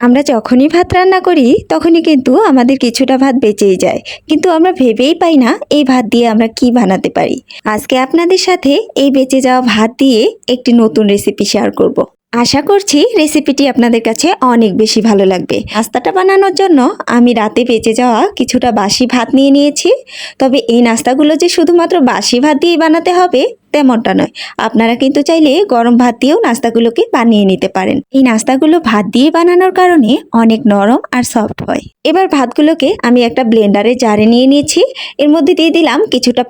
আমরা যখনই ভাত রান্না করি তখনই কিন্তু আমাদের কিছুটা ভাত বেঁচেই যায়, কিন্তু আমরা ভেবেই পাই না এই ভাত দিয়ে আমরা কি বানাতে পারি। আজকে আপনাদের সাথে এই বেঁচে যাওয়া ভাত দিয়ে একটি নতুন রেসিপি শেয়ার করব। আশা করছি রেসিপিটি আপনাদের কাছে অনেক বেশি ভালো লাগবে। নাস্তাটা বানানোর জন্য আমি রাতে বেঁচে যাওয়া কিছুটা বাসি ভাত নিয়ে নিয়েছি। তবে এই নাস্তাগুলো যে শুধুমাত্র বাসি ভাত দিয়েই বানাতে হবে তেমনটা নয়, আপনারা কিন্তু চাইলে গরম ভাত দিয়েও নাস্তাগুলোকে বানিয়ে নিতে পারেন। এই নাস্তাগুলো ভাত দিয়ে বানানোর কারণে অনেক নরম আর সফট হয়। এবার ভাতগুলোকে আমি একটা ব্লেন্ডারে জারে নিয়ে নিয়েছি। এর মধ্যে দিয়ে দিলাম কিছুটা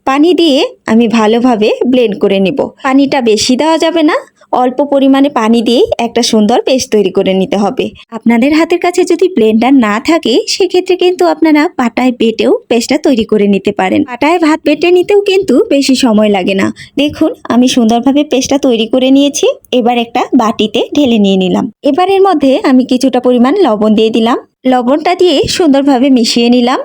পানি দিয়ে আমি ভালোভাবে ব্লেন্ড করে নিব। পানিটা বেশি দেওয়া যাবে না, অল্প পরিমাণে পানি দিয়েই একটা সুন্দর পেস্ট তৈরি করে নিতে হবে। আপনাদের হাতের কাছে যদি ব্লেন্ডার না থাকে সেক্ষেত্রে কিন্তু আপনারা পাটায় বেটেও পেস্টটা তৈরি করে নিতে পারেন। পাটায় ভাত বেটে নিতেও কিন্তু বেশি সময় লাগে না। দেখুন আমি সুন্দরভাবে পেস্টটা তৈরি করে নিয়েছি। এবার একটা বাটিতে ঢেলে নিয়ে নিলাম। এবার এর মধ্যে আমি কিছুটা পরিমাণ লবণ দিয়ে দিলাম। লবণটা দিয়ে সুন্দরভাবে মিশিয়ে নিলাম।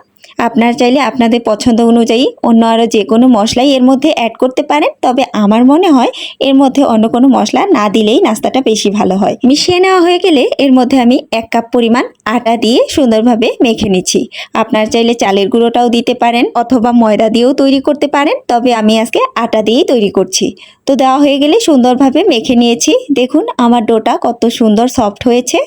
আপনারা চাইলে আপনাদের পছন্দ অনুযায়ী অন্য আরও যে কোনো মশলাই এর মধ্যে অ্যাড করতে পারেন, তবে আমার মনে হয় এর মধ্যে অন্য কোনো মশলা না দিলেই নাস্তাটা বেশি ভালো হয়। মিশিয়ে নেওয়া হয়ে গেলে এর মধ্যে আমি 1 কাপ পরিমাণ আটা দিয়ে সুন্দরভাবে মেখে নিচ্ছি। আপনারা চাইলে চালের গুঁড়োটাও দিতে পারেন অথবা ময়দা দিয়েও তৈরি করতে পারেন, তবে আমি আজকে আটা দিয়েই তৈরি করছি। তো দেওয়া হয়ে গেলে সুন্দরভাবে মেখে নিয়েছি। দেখুন আমার ডোটা কত সুন্দর সফট হয়েছে।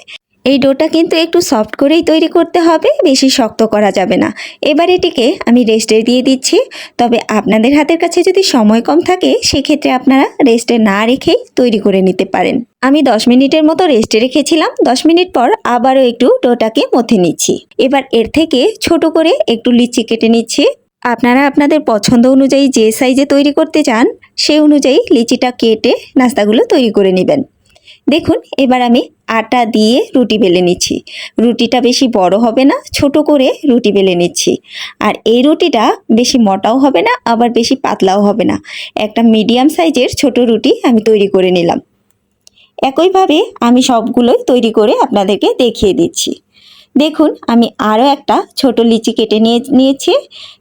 এই ডোটা কিন্তু একটু সফট করেই তৈরি করতে হবে, বেশি শক্ত করা যাবে না। এবার এটিকে আমি রেস্টে দিয়ে দিচ্ছি। তবে আপনাদের হাতের কাছে যদি সময় কম থাকে সেক্ষেত্রে আপনারা রেস্টে না রেখেই তৈরি করে নিতে পারেন। আমি 10 মিনিটের মতো রেস্টে রেখেছিলাম। 10 মিনিট পর আবারও একটু ডোটাকে মথে নিচ্ছি। এবার এর থেকে ছোট করে একটু লিচি কেটে নিচ্ছি। আপনারা আপনাদের পছন্দ অনুযায়ী যে সাইজে তৈরি করতে চান সেই অনুযায়ী লিচিটা কেটে নাস্তাগুলো তৈরি করে নেবেন। দেখুন এবার আমি আটা দিয়ে রুটি বেলে নিচ্ছি। রুটিটা বেশি বড় হবে না, ছোট করে রুটি বেলে নিচ্ছি। আর এই রুটিটা বেশি মোটাও হবে না আবার বেশি পাতলাও হবে না, একটা মিডিয়াম সাইজের ছোট রুটি আমি তৈরি করে নিলাম। একইভাবে আমি সবগুলোই তৈরি করে আপনাদেরকে দেখিয়ে দিচ্ছি। দেখুন আমি আরও একটা ছোট লিচি কেটে নিয়েছি।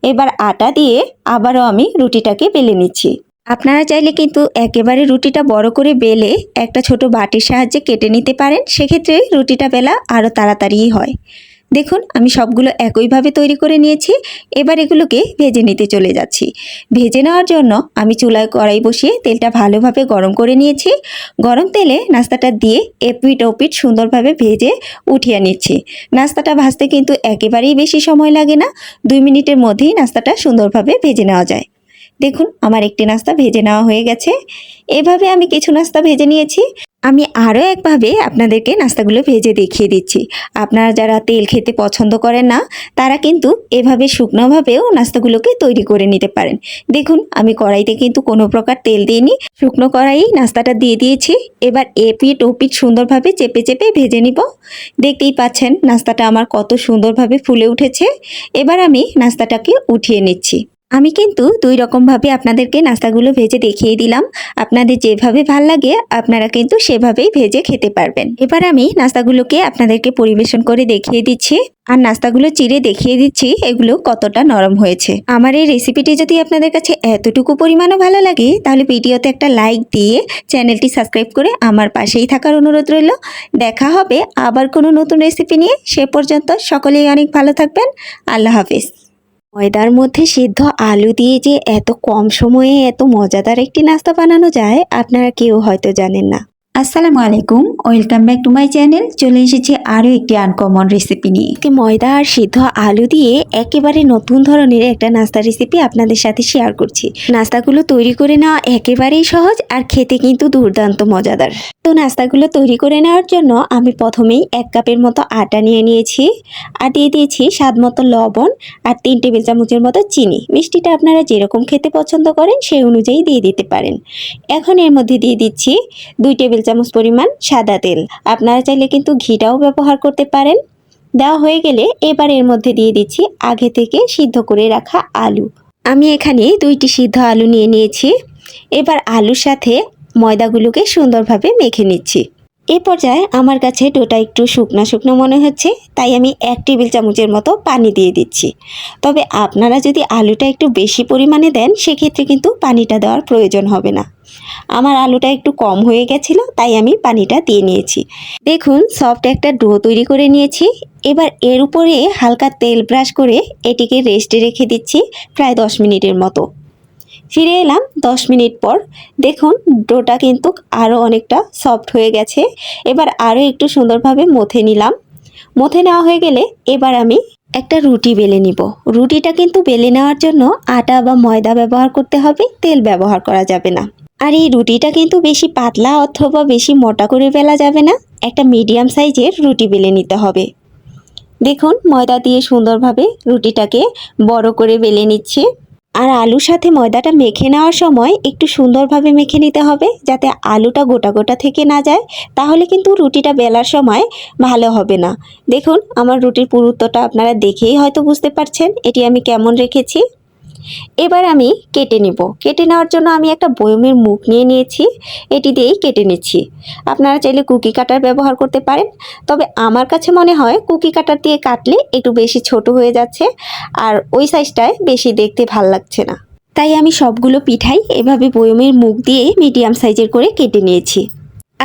এবার আটা দিয়ে আবারও আমি রুটিটাকে বেলে নিচ্ছি। আপনারা চাইলে কিন্তু একেবারে রুটিটা বড় করে বেলে একটা ছোট বাটির সাহায্যে কেটে নিতে পারেন, সেক্ষেত্রে রুটিটা বেলা আরও তাড়াতাড়িই হয়। দেখুন আমি সবগুলো একইভাবে তৈরি করে নিয়েছি। এবার এগুলোকে ভেজে নিতে চলে যাচ্ছি। ভেজে নেওয়ার জন্য আমি চুলায় কড়াই বসিয়ে তেলটা ভালোভাবে গরম করে নিয়েছি। গরম তেলে নাস্তাটা দিয়ে এপিট ওপিট সুন্দরভাবে ভেজে উঠিয়ে নিচ্ছি। নাস্তাটা ভাজতে কিন্তু একেবারেই বেশি সময় লাগে না, 2 মিনিটের মধ্যেই নাস্তাটা সুন্দরভাবে ভেজে নেওয়া যায়। দেখুন আমার একটি নাস্তা ভেজে নেওয়া হয়ে গেছে। এভাবে আমি কিছু নাস্তা ভেজে নিয়েছি। আমি আরও একভাবে আপনাদেরকে নাস্তাগুলো ভেজে দেখিয়ে দিচ্ছি। আপনারা যারা তেল খেতে পছন্দ করেন না তারা কিন্তু এভাবে শুকনোভাবেও নাস্তাগুলোকে তৈরি করে নিতে পারেন। দেখুন আমি কড়াইতে কিন্তু কোনো প্রকার তেল দিইনি, শুকনো কড়াইয়েই নাস্তাটা দিয়ে দিয়েছি। এবার এপিট ওপিট সুন্দরভাবে চেপে চেপে ভেজে নিব। দেখতেই পাচ্ছেন নাস্তাটা আমার কত সুন্দরভাবে ফুলে উঠেছে। এবার আমি নাস্তাটাকে উঠিয়ে নিচ্ছি। আমি কিন্তু 2 রকমভাবে আপনাদেরকে নাস্তাগুলো ভেজে দেখিয়ে দিলাম। আপনাদের যেভাবে ভাল লাগে আপনারা কিন্তু সেভাবেই ভেজে খেতে পারবেন। এবার আমি নাস্তাগুলোকে আপনাদেরকে পরিবেশন করে দেখিয়ে দিচ্ছি আর নাস্তাগুলো চিড়ে দেখিয়ে দিচ্ছি এগুলো কতটা নরম হয়েছে। আমার এই রেসিপিটি যদি আপনাদের কাছে এতটুকু পরিমাণও ভালো লাগে তাহলে ভিডিওতে একটা লাইক দিয়ে চ্যানেলটি সাবস্ক্রাইব করে আমার পাশেই থাকার অনুরোধ রইল। দেখা হবে আবার কোনো নতুন রেসিপি নিয়ে। সে পর্যন্ত সকলেই অনেক ভালো থাকবেন। আল্লাহ হাফেজ। ময়দার মধ্যে সিদ্ধ আলু দিয়ে যে এত কম সময়ে এত মজাদার একটি নাস্তা বানানো যায় আপনারা কেউ হয়তো জানেন না। আসসালামু আলাইকুম, welcome back to my channel. চলে এসেছি আরও একটি আনকমন রেসিপি নিয়ে। ময়দা আর সিদ্ধ আলু দিয়ে একেবারে নতুন ধরনের একটা নাস্তা রেসিপি আপনাদের সাথে শেয়ার করছি। নাস্তাগুলো তৈরি করে নেওয়া একেবারেই সহজ আর খেতে কিন্তু দুর্দান্ত মজাদার। তো নাস্তাগুলো তৈরি করে নেওয়ার জন্য আমি প্রথমেই 1 কাপের মতো আটা নিয়ে নিয়েছি আর দিয়ে দিয়েছি স্বাদ মতো লবণ আর 3 টেবিল চামচের মতো চিনি। মিষ্টিটা আপনারা যেরকম খেতে পছন্দ করেন সেই অনুযায়ী দিয়ে দিতে পারেন। এখন এর মধ্যে দিয়ে দিচ্ছি 2 টেবিল চামচ পরিমাণ সাদা তেল। আপনারা চাইলে কিন্তু ঘিটাও ব্যবহার করতে পারেন। দেওয়া হয়ে গেলে এবার এর মধ্যে দিয়ে দিচ্ছি আগে থেকে সিদ্ধ করে রাখা আলু। আমি এখানে 2টি সিদ্ধ আলু নিয়ে নিয়েছি। এবার আলুর সাথে ময়দাগুলোকে সুন্দরভাবে মেখে নিচ্ছি। এই পর্যায়ে আমার কাছে ডোটা একটু শুকনো শুকনো মনে হচ্ছে, তাই আমি 1 টেবিল চামচের মতো পানি দিয়ে দিচ্ছি। তবে আপনারা যদি আলুটা একটু বেশি পরিমাণে দেন সেক্ষেত্রে কিন্তু পানিটা দেওয়ার প্রয়োজন হবে না। আমার আলুটা একটু কম হয়ে গেছিলো, তাই আমি পানিটা দিয়ে নিয়েছি। দেখুন সফট একটা ডো তৈরি করে নিয়েছি। এবার এর উপরে হালকা তেল ব্রাশ করে এটিকে রেস্টে রেখে দিচ্ছি প্রায় 10 মিনিটের মতো। ফিরে এলাম 10 মিনিট পর। দেখুন ডোটা কিন্তু আরও অনেকটা সফট হয়ে গেছে। এবার আরও একটু সুন্দরভাবে মথে নিলাম। মথে নেওয়া হয়ে গেলে এবার আমি একটা রুটি বেলে নিব। রুটিটা কিন্তু বেলে নেওয়ার জন্য আটা বা ময়দা ব্যবহার করতে হবে, তেল ব্যবহার করা যাবে না। আর এই রুটিটা কিন্তু বেশি পাতলা অথবা বেশি মোটা করে বেলা যাবে না, একটা মিডিয়াম সাইজের রুটি বেলে নিতে হবে। দেখুন ময়দা দিয়ে সুন্দরভাবে রুটিটাকে বড় করে বেলে নিচ্ছি। আর আলুর সাথে ময়দাটা মেখে নেওয়ার সময় একটু সুন্দরভাবে মেখে নিতে হবে, যাতে আলুটা গোটা গোটা থেকে না যায়, তাহলে কিন্তু রুটিটা বেলার সময় ভালো হবে না। দেখুন আমার রুটির পুরুত্বটা আপনারা দেখেই হয়তো বুঝতে পারছেন এটি আমি কেমন রেখেছি। এবার আমি কেটে নিব। কেটে নেওয়ার জন্য আমি একটা বয়মের মুখ নিয়ে নিয়েছি, এটি দিয়েই কেটে নিচ্ছি। আপনারা চাইলে কুকি কাটার ব্যবহার করতে পারেন, তবে আমার কাছে মনে হয় কুকি কাটার দিয়ে কাটলে একটু বেশি ছোট হয়ে যাচ্ছে আর ওই সাইজটায় বেশি দেখতে ভাল লাগছে না। তাই আমি সবগুলো পিঠাই এভাবে বয়মের মুখ দিয়ে মিডিয়াম সাইজের করে কেটে নিয়েছি।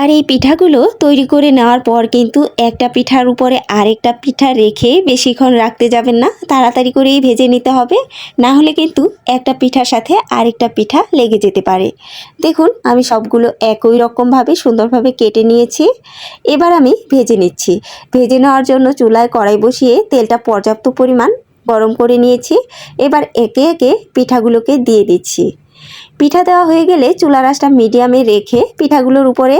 আর এই পিঠাগুলো তৈরি করে নেওয়ার পর কিন্তু একটা পিঠার উপরে আরেকটা পিঠা রেখে বেশিক্ষণ রাখতে যাবেন না, তাড়াতাড়ি করেই ভেজে নিতে হবে, না হলে কিন্তু একটা পিঠার সাথে আরেকটা পিঠা লেগে যেতে পারে। দেখুন আমি সবগুলো একই রকমভাবে সুন্দরভাবে কেটে নিয়েছি। এবার আমি ভেজে নিচ্ছি। ভেজে নেওয়ার জন্য চুলায় কড়াই বসিয়ে তেলটা পর্যাপ্ত পরিমাণ গরম করে নিয়েছি। এবার একে একে পিঠাগুলোকে দিয়ে দিচ্ছি। পিঠা দেওয়া হয়ে গেলে চুলার আঁচটা মিডিয়ামে রেখে পিঠাগুলোর উপরে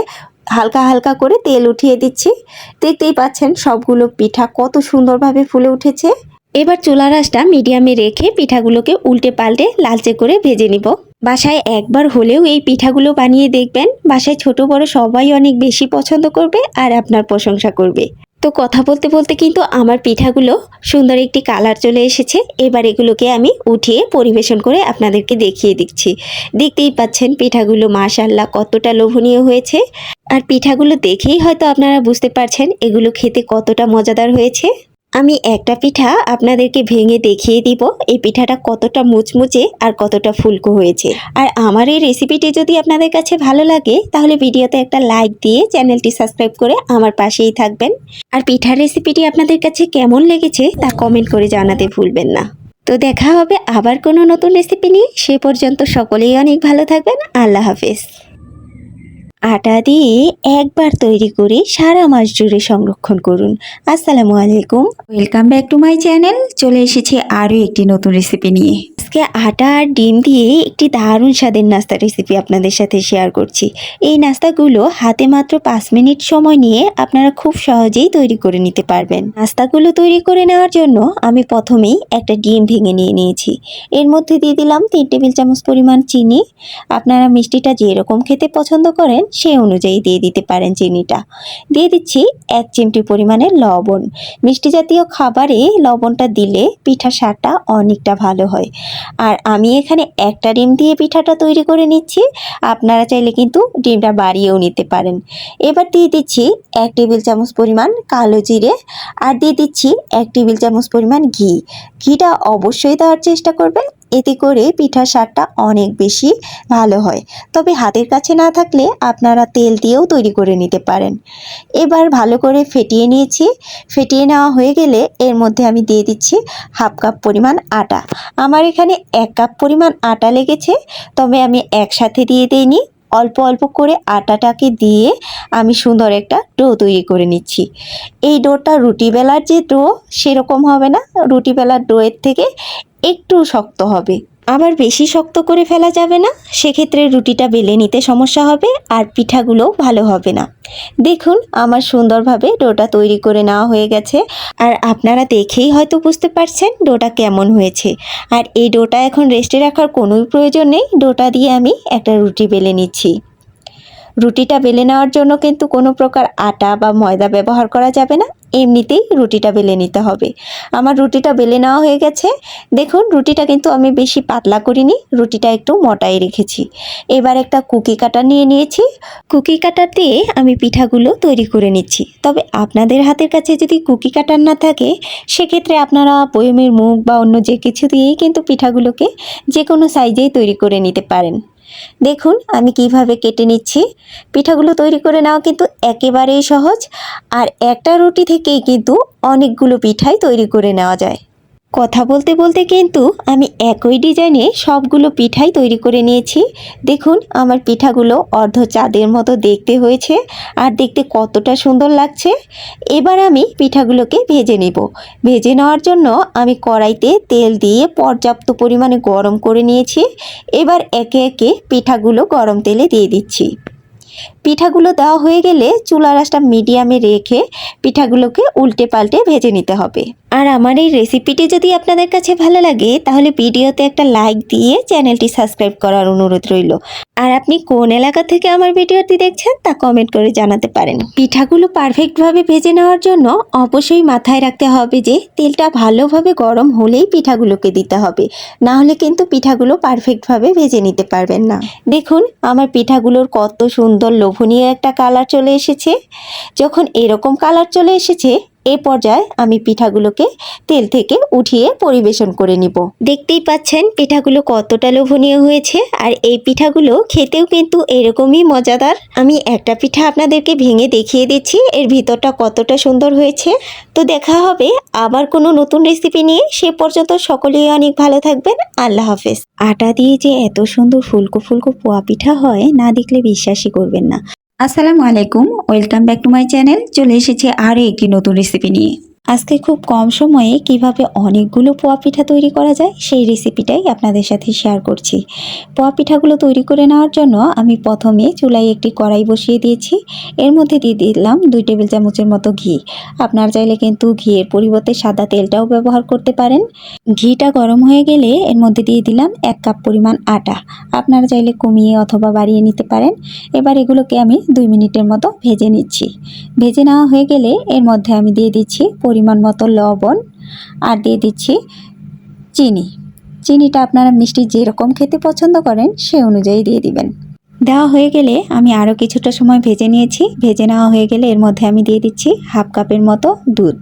হালকা হালকা করে তেল উঠিয়ে দিচ্ছি। দেখতেই পাচ্ছেন সবগুলো পিঠা কত সুন্দরভাবে ফুলে উঠেছে। এবার চুলার আঁচটা মিডিয়ামে রেখে পিঠাগুলোকে উল্টে পাল্টে লালচে করে ভেজে নিব। বাসায় একবার হলেও এই পিঠাগুলো বানিয়ে দেখবেন, বাসায় ছোট বড় সবাই অনেক বেশি পছন্দ করবে আর আপনার প্রশংসা করবে। তো কথা বলতে বলতে কিন্তু আমার পিঠাগুলো সুন্দর একটি কালার চলে এসেছে। এবার এগুলোকে আমি উঠিয়ে পরিবেশন করে আপনাদেরকে দেখিয়ে দিচ্ছি। দেখতেই পাচ্ছেন পিঠাগুলো মাশাআল্লাহ কতটা লোভনীয় হয়েছে। আর পিঠাগুলো দেখেই হয়তো আপনারা বুঝতে পারছেন এগুলো খেতে কতটা মজাদার হয়েছে। আমি একটা পিঠা আপনাদেরকে ভেঙে দেখিয়ে দিব এই পিঠাটা কতটা মুচমুচে আর কতটা ফুলকো হয়েছে। আর আমার এই রেসিপিটি যদি আপনাদের কাছে ভালো লাগে তাহলে ভিডিওতে একটা লাইক দিয়ে চ্যানেলটি সাবস্ক্রাইব করে আমার পাশেই থাকবেন। আর পিঠার রেসিপিটি আপনাদের কাছে কেমন লেগেছে তা কমেন্ট করে জানাতে ভুলবেন না। তো দেখা হবে আবার কোনো নতুন রেসিপি নিয়ে। সে পর্যন্ত সকলেই অনেক ভালো থাকবেন। আল্লাহ হাফেজ। আটা দিয়ে একবার তৈরি করে সারা মাস জুড়ে সংরক্ষণ করুন। আসসালামু আলাইকুম, welcome back to my channel. চলে এসেছি আরও একটি নতুন রেসিপি নিয়ে। আজকে আটা আর ডিম দিয়ে একটি দারুণ স্বাদের নাস্তা রেসিপি আপনাদের সাথে শেয়ার করছি। এই নাস্তাগুলো হাতে মাত্র 5 মিনিট সময় নিয়ে আপনারা খুব সহজেই তৈরি করে নিতে পারবেন। নাস্তাগুলো তৈরি করে নেওয়ার জন্য আমি প্রথমেই একটা ডিম ভেঙে নিয়েছি। এর মধ্যে দিয়ে দিলাম 3 টেবিল চামচ পরিমাণ চিনি। আপনারা মিষ্টিটা যেরকম খেতে পছন্দ করেন সেই অনুযায়ী দিয়ে দিতে পারেন চিনিটা। দিয়ে দিচ্ছি 1 চিমটি পরিমাণে লবণ। মিষ্টি জাতীয় খাবারে লবণটা দিলে পিঠার স্বাদটা অনেকটা ভালো হয়। আর আমি এখানে একটা ডিম দিয়ে পিঠাটা তৈরি করে নিচ্ছি, আপনারা চাইলে কিন্তু ডিমটা বাড়িয়েও নিতে পারেন। এবার দিয়ে দিচ্ছি 1 টেবিল চামচ পরিমাণ কালো জিরে আর দিয়ে দিচ্ছি 1 টেবিল চামচ পরিমাণ ঘি। ঘিটা অবশ্যই দেওয়ার চেষ্টা করবেন, এতে করে পিঠার স্বাদটা অনেক বেশি ভালো হয়। তবে হাতের কাছে না থাকলে আপনারা তেল দিয়েও তৈরি করে নিতে পারেন। এবার ভালো করে ফেটিয়ে নিয়েছি। ফেটিয়ে নেওয়া হয়ে গেলে এর মধ্যে আমি দিয়ে দিচ্ছি 1/2 কাপ পরিমাণ আটা। আমার এখানে 1 কাপ পরিমাণ আটা লেগেছে, তবে আমি একসাথে দিয়ে দিইনি, অল্প অল্প করে আটাটাকে দিয়ে আমি সুন্দর একটা ডো তৈরি করে নিচ্ছি। এই ডোটা রুটি বেলার যে ডো সেরকম হবে না, রুটি বেলার ডোয়ের থেকে একটু শক্ত হবে। আবার বেশি শক্ত করে ফেলা যাবে না, সেক্ষেত্রে রুটিটা বেলে নিতে সমস্যা হবে আর পিঠাগুলোও ভালো হবে না। দেখুন আমার সুন্দরভাবে ডোটা তৈরি করে নেওয়া হয়ে গেছে। আর আপনারা দেখেই হয়তো বুঝতে পারছেন ডোটা কেমন হয়েছে। আর এই ডোটা এখন রেস্টে রাখার কোনো প্রয়োজন নেই, ডোটা দিয়ে আমি একটা রুটি বেলে নিচ্ছি। রুটিটা বেলে নেওয়ার জন্য কিন্তু কোনো প্রকার আটা বা ময়দা ব্যবহার করা যাবে না, এমনিতেই রুটিটা বেলে নিতে হবে। আমার রুটিটা বেলে নেওয়া হয়ে গেছে। দেখুন রুটিটা কিন্তু আমি বেশি পাতলা করিনি, রুটিটা একটু মোটাই রেখেছি। এবার একটা কুকি কাটার নিয়ে নিয়েছি। কুকি কাটার দিয়ে আমি পিঠাগুলো তৈরি করে নিচ্ছি। তবে আপনাদের হাতের কাছে যদি কুকি কাটার না থাকে, সেক্ষেত্রে আপনারা বয়মের মুখ বা অন্য যে কিছু দিয়েই কিন্তু পিঠাগুলোকে যে কোনো সাইজেই তৈরি করে নিতে পারেন। দেখুন আমি কিভাবে কেটে নিচ্ছি। পিঠাগুলো তৈরি করে নেওয়া কিন্তু একেবারেই সহজ, আর একটা রুটি থেকেই কিন্তু অনেকগুলো পিঠাই তৈরি করে নেওয়া যায়। কথা বলতে বলতে কিন্তু আমি একই ডিজাইনে সবগুলো পিঠাই তৈরি করে নিয়েছি। দেখুন আমার পিঠাগুলো অর্ধ চাঁদের মতো দেখতে হয়েছে, আর দেখতে কতটা সুন্দর লাগছে। এবার আমি পিঠাগুলোকে ভেজে নেব। ভেজে নেওয়ার জন্য আমি কড়াইতে তেল দিয়ে পর্যাপ্ত পরিমাণে গরম করে নিয়েছি। এবার একে একে পিঠাগুলো গরম তেলে দিয়ে দিচ্ছি। পিঠাগুলো দেওয়া হয়ে গেলে চুলার আঁচটা মিডিয়ামে রেখে পিঠাগুলোকে উল্টে পাল্টে ভেজে নিতে হবে। আর আমার এই রেসিপিটি যদি আপনাদের কাছে ভালো লাগে তাহলে ভিডিওতে একটা লাইক দিয়ে চ্যানেলটি সাবস্ক্রাইব করার অনুরোধ রইল। আর আপনি কোন এলাকা থেকে আমার ভিডিওটি দেখছেন তা কমেন্ট করে জানাতে পারেন। পিঠাগুলো পারফেক্টভাবে ভেজে নেওয়ার জন্য অবশ্যই মাথায় রাখতে হবে যে তেলটা ভালোভাবে গরম হলেই পিঠাগুলোকে দিতে হবে, না হলে কিন্তু পিঠাগুলো পারফেক্টভাবে ভেজে নিতে পারবেন না। দেখুন আমার পিঠাগুলোর কত সুন্দর লোভনীয় একটা কালার চলে এসেছে। যখন এরকম কালার চলে এসেছে এ পর্যায়ে আমি পিঠাগুলোকে তেল থেকে উঠিয়ে পরিবেশন করে নিব। দেখতেই পাচ্ছেন পিঠাগুলো কতটা লোভনীয় হয়েছে, আর এই পিঠাগুলো খেতেও কিন্তু এরকমই মজাদার। আমি একটা পিঠা আপনাদেরকে ভেঙে দেখিয়ে দিচ্ছি এর ভিতরটা কতটা সুন্দর হয়েছে। তো দেখা হবে আবার কোনো নতুন রেসিপি নিয়ে। সে পর্যন্ত সকলেই অনেক ভালো থাকবেন। আল্লাহ হাফেজ। আটা দিয়ে যে এত সুন্দর ফুলকো ফুলকো পোয়া পিঠা হয়, না দেখলে বিশ্বাসই করবেন না। আসসালামু আলাইকুম, welcome back to my channel. চলে এসেছি আরও একটি নতুন রেসিপি নিয়ে। আজকে খুব কম সময়ে কিভাবে অনেকগুলো পোয়া পিঠা তৈরি করা যায় সেই রেসিপিটাই আপনাদের সাথে শেয়ার করছি। পোয়া পিঠাগুলো তৈরি করে নেওয়ার জন্য আমি প্রথমে চুলায় একটি কড়াই বসিয়ে দিয়েছি। এর মধ্যে দিয়ে দিলাম 2 টেবিল চামচের মতো ঘি। আপনার চাইলে কিন্তু ঘিয়ের পরিবর্তে সাদা তেলটাও ব্যবহার করতে পারেন। ঘিটা গরম হয়ে গেলে এর মধ্যে দিয়ে দিলাম 1 কাপ পরিমাণ আটা। আপনারা চাইলে কমিয়ে অথবা বাড়িয়ে নিতে পারেন। এবার এগুলোকে আমি 2 মিনিটের মতো ভেজে নিচ্ছি। ভেজে নেওয়া হয়ে গেলে এর মধ্যে আমি দিয়ে দিচ্ছি পরিমাণ মতো লবণ, আর দিয়ে দিচ্ছি চিনি। চিনিটা আপনারা মিষ্টি যেরকম খেতে পছন্দ করেন সে অনুযায়ী দিয়ে দিবেন। দেওয়া হয়ে গেলে আমি আরও কিছুটা সময় ভেজে নিয়েছি। ভেজে নেওয়া হয়ে গেলে এর মধ্যে আমি দিয়ে দিচ্ছি 1/2 কাপের মতো দুধ।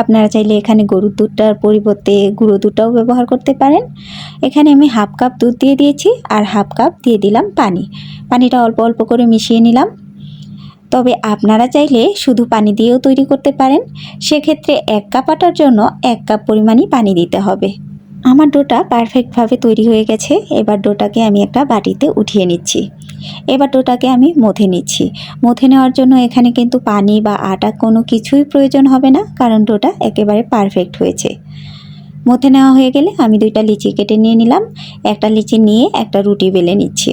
আপনারা চাইলে এখানে গরুর দুধটার পরিবর্তে গুঁড়ো দুধটাও ব্যবহার করতে পারেন। এখানে আমি 1/2 কাপ দুধ দিয়ে দিয়েছি, আর 1/2 কাপ দিয়ে দিলাম পানি। পানিটা অল্প অল্প করে মিশিয়ে নিলাম। তবে আপনারা চাইলে শুধু পানি দিয়েও তৈরি করতে পারেন। সেক্ষেত্রে 1 কাপ আটার জন্য 1 কাপ পরিমাণই পানি দিতে হবে। আমার ডোটা পারফেক্টভাবে তৈরি হয়ে গেছে। এবার ডোটাকে আমি একটা বাটিতে উঠিয়ে নিচ্ছি। এবার ডোটাকে আমি মথে নিচ্ছি। মথে নেওয়ার জন্য এখানে কিন্তু পানি বা আটা কোনো কিছুই প্রয়োজন হবে না, কারণ ডোটা একেবারে পারফেক্ট হয়েছে। মথে নেওয়া হয়ে গেলে আমি 2টা লিচি কেটে নিয়ে নিলাম। একটা লিচি নিয়ে একটা রুটি বেলে নিচ্ছি।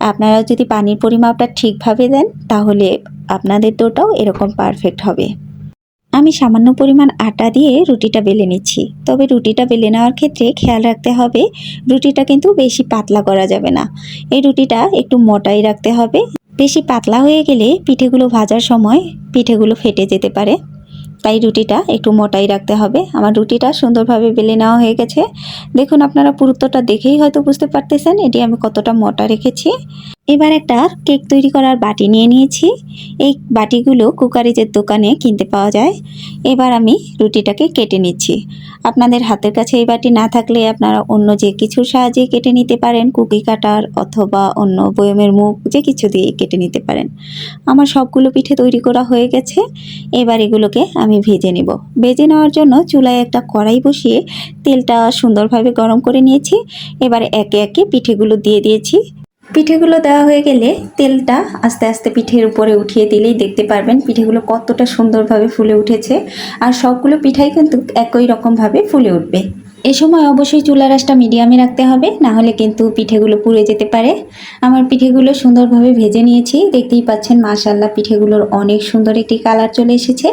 আপনারা যদি পানির পরিমাপটা ঠিকভাবে দেন তাহলে আপনাদের ডোটাও এরকম পারফেক্ট হবে। আমি সামান্য পরিমাণ আটা দিয়ে রুটিটা বেলে নিচ্ছি। তবে রুটিটা বেলে নেওয়ার ক্ষেত্রে খেয়াল রাখতে হবে রুটিটা কিন্তু বেশি পাতলা করা যাবে না। এই রুটিটা একটু মোটাই রাখতে হবে। বেশি পাতলা হয়ে গেলে পিঠেগুলো ভাজার সময় পিঠেগুলো ফেটে যেতে পারে। তাই রুটিটা একটু মোটাই রাখতে হবে। আমার রুটিটা সুন্দরভাবে বেলে নেওয়া হয়ে গেছে। দেখুন আপনারা পুরুত্বটা দেখেই হয়তো বুঝতে পারতেছেন এটি আমি কতটা মোটা রেখেছি। এবার একটা কেক তৈরি করার বাটি নিয়ে নিয়েছি। এই বাটিগুলো কুকারিজের দোকানে কিনতে পাওয়া যায়। এবার আমি রুটিটাকে কেটে নিচ্ছি। আপনাদের হাতের কাছে এই বাটি না থাকলে আপনারা অন্য যে কিছুর সাহায্যে কেটে নিতে পারেন, কুকি কাটার অথবা অন্য বয়মের মুখ যে কিছু দিয়ে কেটে নিতে পারেন। আমার সবগুলো পিঠে তৈরি করা হয়ে গেছে। এবার এগুলোকে আমি ভেজে নেব। ভেজে নেওয়ার জন্য চুলায় একটা কড়াই বসিয়ে তেলটা সুন্দরভাবে গরম করে নিয়েছি। এবার একে একে পিঠেগুলো দিয়ে দিয়েছি। পিঠেগুলো দেওয়া হয়ে গেলে তেলটা আস্তে আস্তে পিঠের উপরে উঠিয়ে দিলেই দেখতে পারবেন পিঠেগুলো কতটা সুন্দরভাবে ফুলে উঠেছে। আর সবগুলো পিঠাই কিন্তু একই রকমভাবে ফুলে উঠবে। এ সময় অবশ্যই চুলার আঁচটা মিডিয়ামে রাখতে হবে, না হলে কিন্তু পিঠেগুলো পুড়ে যেতে পারে। আমার পিঠেগুলো সুন্দরভাবে ভেজে নিয়েছি, দেখতেই পাচ্ছেন মাশাআল্লাহ পিঠেগুলোর অনেক সুন্দর একটি কালার চলে এসেছে।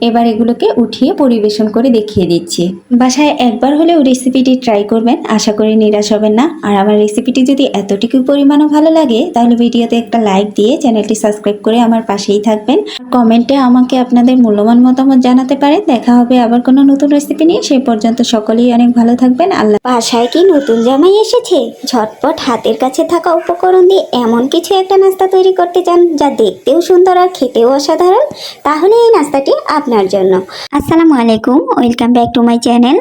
এবার এগুলোকে উঠিয়ে পরিবেশন করে দেখিয়ে দিচ্ছি। বাসায় একবার হলেও রেসিপিটি ট্রাই করবেন, আশা করি নিরাশ হবেন না। আর আমার রেসিপিটি যদি এতটুকু পরিমাণও ভালো লাগে তাহলে ভিডিওতে একটা লাইক দিয়ে চ্যানেলটি সাবস্ক্রাইব করে আমার পাশেই থাকবেন। কমেন্টে আমাকে আপনাদের মূল্যবান মতামত জানাতে পারেন। দেখা হবে আবার কোনো নতুন রেসিপি নিয়ে, সেই পর্যন্ত সকলেই অনেক ভালো থাকবেন। আল্লাহ। বাসায় কি নতুন জামাই এসেছে? ঝটপট হাতের কাছে থাকা উপকরণ দিয়ে এমন কিছু একটা নাস্তা তৈরি করতে চান যা দেখতেও সুন্দর আর খেতেও অসাধারণ? তাহলে এই নাস্তাটি আপনার জন্য। আসসালামু আলাইকুম, welcome back to my channel.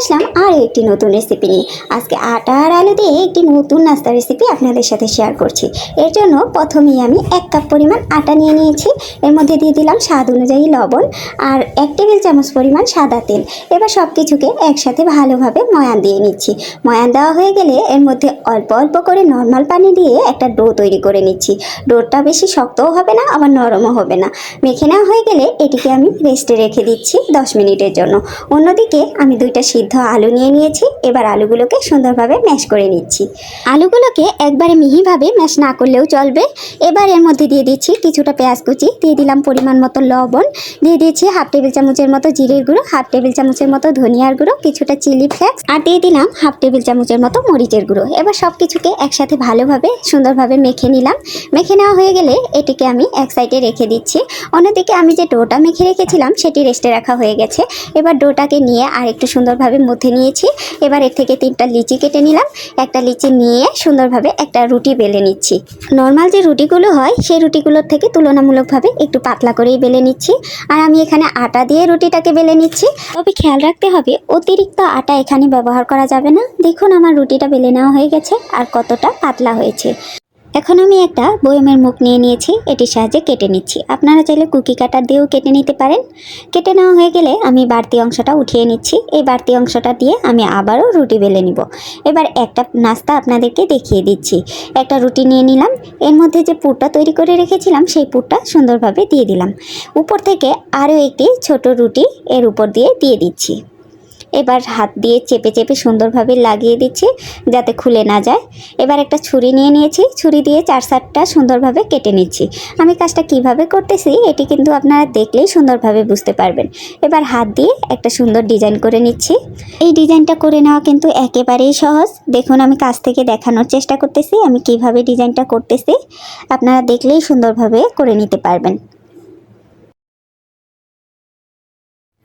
Aslam আর একটি নতুন রেসিপি নিয়ে। আজকে আটা আর আলু দিয়ে একটি নতুন নাস্তা রেসিপি আপনাদের সাথে শেয়ার করছি। এর জন্য প্রথমেই আমি 1 কাপ পরিমাণ আটা নিয়ে নিয়েছি। এর মধ্যে দিয়ে দিলাম স্বাদ অনুযায়ী লবণ আর 1 টেবিল চামচ পরিমাণ সাদা তেল। এবার সব কিছুকে একসাথে ভালোভাবে ময়ান দিয়ে নিচ্ছি। ময়ান দেওয়া হয়ে গেলে এর মধ্যে অল্প অল্প করে নর্মাল পানি দিয়ে একটা ডো তৈরি করে নিচ্ছি। ডোটা বেশি শক্তও হবে না আবার নরমও হবে না। মেখে নেওয়া হয়ে গেলে এটিকে আমি রেস্টে রেখে দিচ্ছি 10 মিনিটের জন্য। অন্যদিকে আমি 2টা সিদ্ধ আলু নিয়ে নিয়েছি। এবার আলুগুলোকে সুন্দরভাবে ম্যাশ করে নিচ্ছি। আলুগুলোকে একবারে মিহিভাবে ম্যাশ না করলেও চলবে। এবার এর মধ্যে দিয়ে দিচ্ছি কিছুটা পেঁয়াজ কুচি, দিয়ে দিলাম পরিমাণ মতো লবণ, দিয়ে দিয়েছি 1/2 টেবিল চামচের মতো জিরের গুঁড়ো, 1/2 টেবিল চামচের মতো ধনিয়ার গুঁড়ো, কিছুটা চিলি ফ্লেক্স আর দিয়ে দিলাম 1/2 টেবিল চামচের মতো মরিচের গুঁড়ো। এবার সব কিছুকে একসাথে ভালোভাবে সুন্দরভাবে মেখে নিলাম। মেখে নেওয়া হয়ে গেলে এটিকে আমি এক সাইডে রেখে দিচ্ছি। অন্যদিকে আমি যে ডোটা মেখে রেখেছিলাম সেটি রেস্টে রাখা হয়ে গেছে। এবার ডোটাকে নিয়ে আর একটু সুন্দরভাবে মধ্যে নিয়েছি। এবার এর থেকে 3টা লিচি কেটে নিলাম। একটা লিচি নিয়ে সুন্দরভাবে একটা রুটি বেলে নিচ্ছি। নর্মাল যে রুটিগুলো হয় সেই রুটিগুলোর থেকে তুলনামূলকভাবে একটু পাতলা করেই বেলে নিচ্ছি। আর আমি এখানে আটা দিয়ে রুটিটাকে বেলে নিচ্ছি। তবে খেয়াল রাখতে হবে অতিরিক্ত আটা এখানে ব্যবহার করা যাবে না। দেখুন আমার রুটিটা বেলে নেওয়া হয়ে গেছে আর কতটা পাতলা হয়েছে। এখন আমি একটা বয়মের মুখ নিয়ে নিয়েছি, এটির সাহায্যে কেটে নিচ্ছি। আপনারা চাইলে কুকি কাটার দিয়েও কেটে নিতে পারেন। কেটে নেওয়া হয়ে গেলে আমি বাড়তি অংশটা উঠিয়ে নিচ্ছি। এই বাড়তি অংশটা দিয়ে আমি আবারও রুটি বেলে নিব। এবার একটা নাস্তা আপনাদেরকে দেখিয়ে দিচ্ছি। একটা রুটি নিয়ে নিলাম। এর মধ্যে যে পুরটা তৈরি করে রেখেছিলাম সেই পুরটা সুন্দরভাবে দিয়ে দিলাম। উপর থেকে আরও একটি ছোট রুটি এর উপর দিয়ে দিচ্ছি। এবার হাত দিয়ে চেপে চেপে সুন্দরভাবে লাগিয়ে দিচ্ছি যাতে খুলে না যায়। এবার একটা ছুরি নিয়ে নিয়েছি, ছুরি দিয়ে 4-7টা সুন্দরভাবে কেটে নিচ্ছি। আমি কাজটা কিভাবে করতেছি এটি কিন্তু আপনারা দেখলেই সুন্দরভাবে বুঝতে পারবেন। এবার হাত দিয়ে একটা সুন্দর ডিজাইন করে নিচ্ছি। এই ডিজাইনটা করে নেওয়া কিন্তু একেবারেই সহজ। দেখুন আমি কাছ থেকে দেখানোর চেষ্টা করতেছি আমি কিভাবে ডিজাইনটা করতেছি। আপনারা দেখলেই সুন্দরভাবে করে নিতে পারবেন।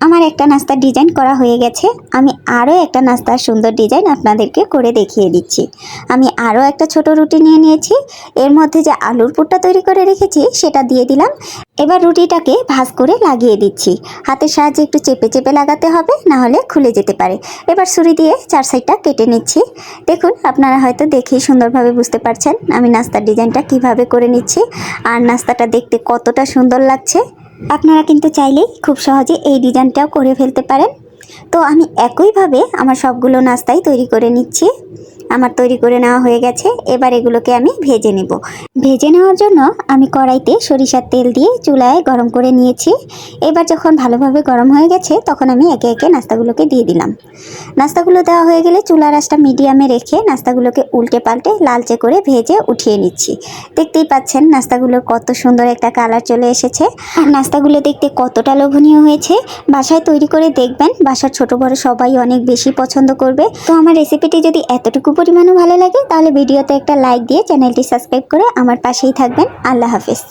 আমার একটা নাস্তার ডিজাইন করা হয়ে গেছে। আমি আরও একটা নাস্তার সুন্দর ডিজাইন আপনাদেরকে করে দেখিয়ে দিচ্ছি। আমি আরও একটা ছোট রুটি নিয়ে নিয়েছি। এর মধ্যে যে আলুর পুরটা তৈরি করে রেখেছি সেটা দিয়ে দিলাম। এবার রুটিটাকে ভাঁজ করে লাগিয়ে দিচ্ছি। হাতের সাহায্যে একটু চেপে চেপে লাগাতে হবে, না হলে খুলে যেতে পারে। এবার ছুরি দিয়ে 4 সাইডটা কেটে নিচ্ছি। দেখুন আপনারা হয়তো দেখেই সুন্দরভাবে বুঝতে পারছেন আমি নাস্তার ডিজাইনটা কিভাবে করে নিচ্ছি আর নাস্তাটা দেখতে কতটা সুন্দর লাগছে। আপনারা কিন্তু চাইলেই খুব সহজে এই ডিজাইনটাও করে ফেলতে পারেন। তো আমি একইভাবে আমার সবগুলো নাস্তাই তৈরি করে নিচ্ছি। আমার তৈরি করে নেওয়া হয়ে গেছে। এবার এগুলোকে আমি ভেজে নেব। ভেজে নেওয়ার জন্য আমি কড়াইতে সরিষার তেল দিয়ে চুলায় গরম করে নিয়েছি। এবার যখন ভালোভাবে গরম হয়ে গেছে তখন আমি একে একে নাস্তাগুলোকে দিয়ে দিলাম। নাস্তাগুলো দেওয়া হয়ে গেলে চুলার আঁচটা মিডিয়ামে রেখে নাস্তাগুলোকে উল্টে পাল্টে লালচে করে ভেজে উঠিয়ে নিচ্ছি। দেখতেই পাচ্ছেন নাস্তাগুলোর কত সুন্দর একটা কালার চলে এসেছে আর নাস্তাগুলো দেখতে কতটা লোভনীয় হয়েছে। বাসায় তৈরি করে দেখবেন, বাসার ছোট বড় সবাই অনেক বেশি পছন্দ করবে। তো আমার রেসিপিটি যদি এতটুকু পরিমাণও ভালো লাগে তাহলে ভিডিওতে একটা লাইক দিয়ে চ্যানেলটি সাবস্ক্রাইব করে আমার পাশেই থাকবেন। আল্লাহ হাফেজ।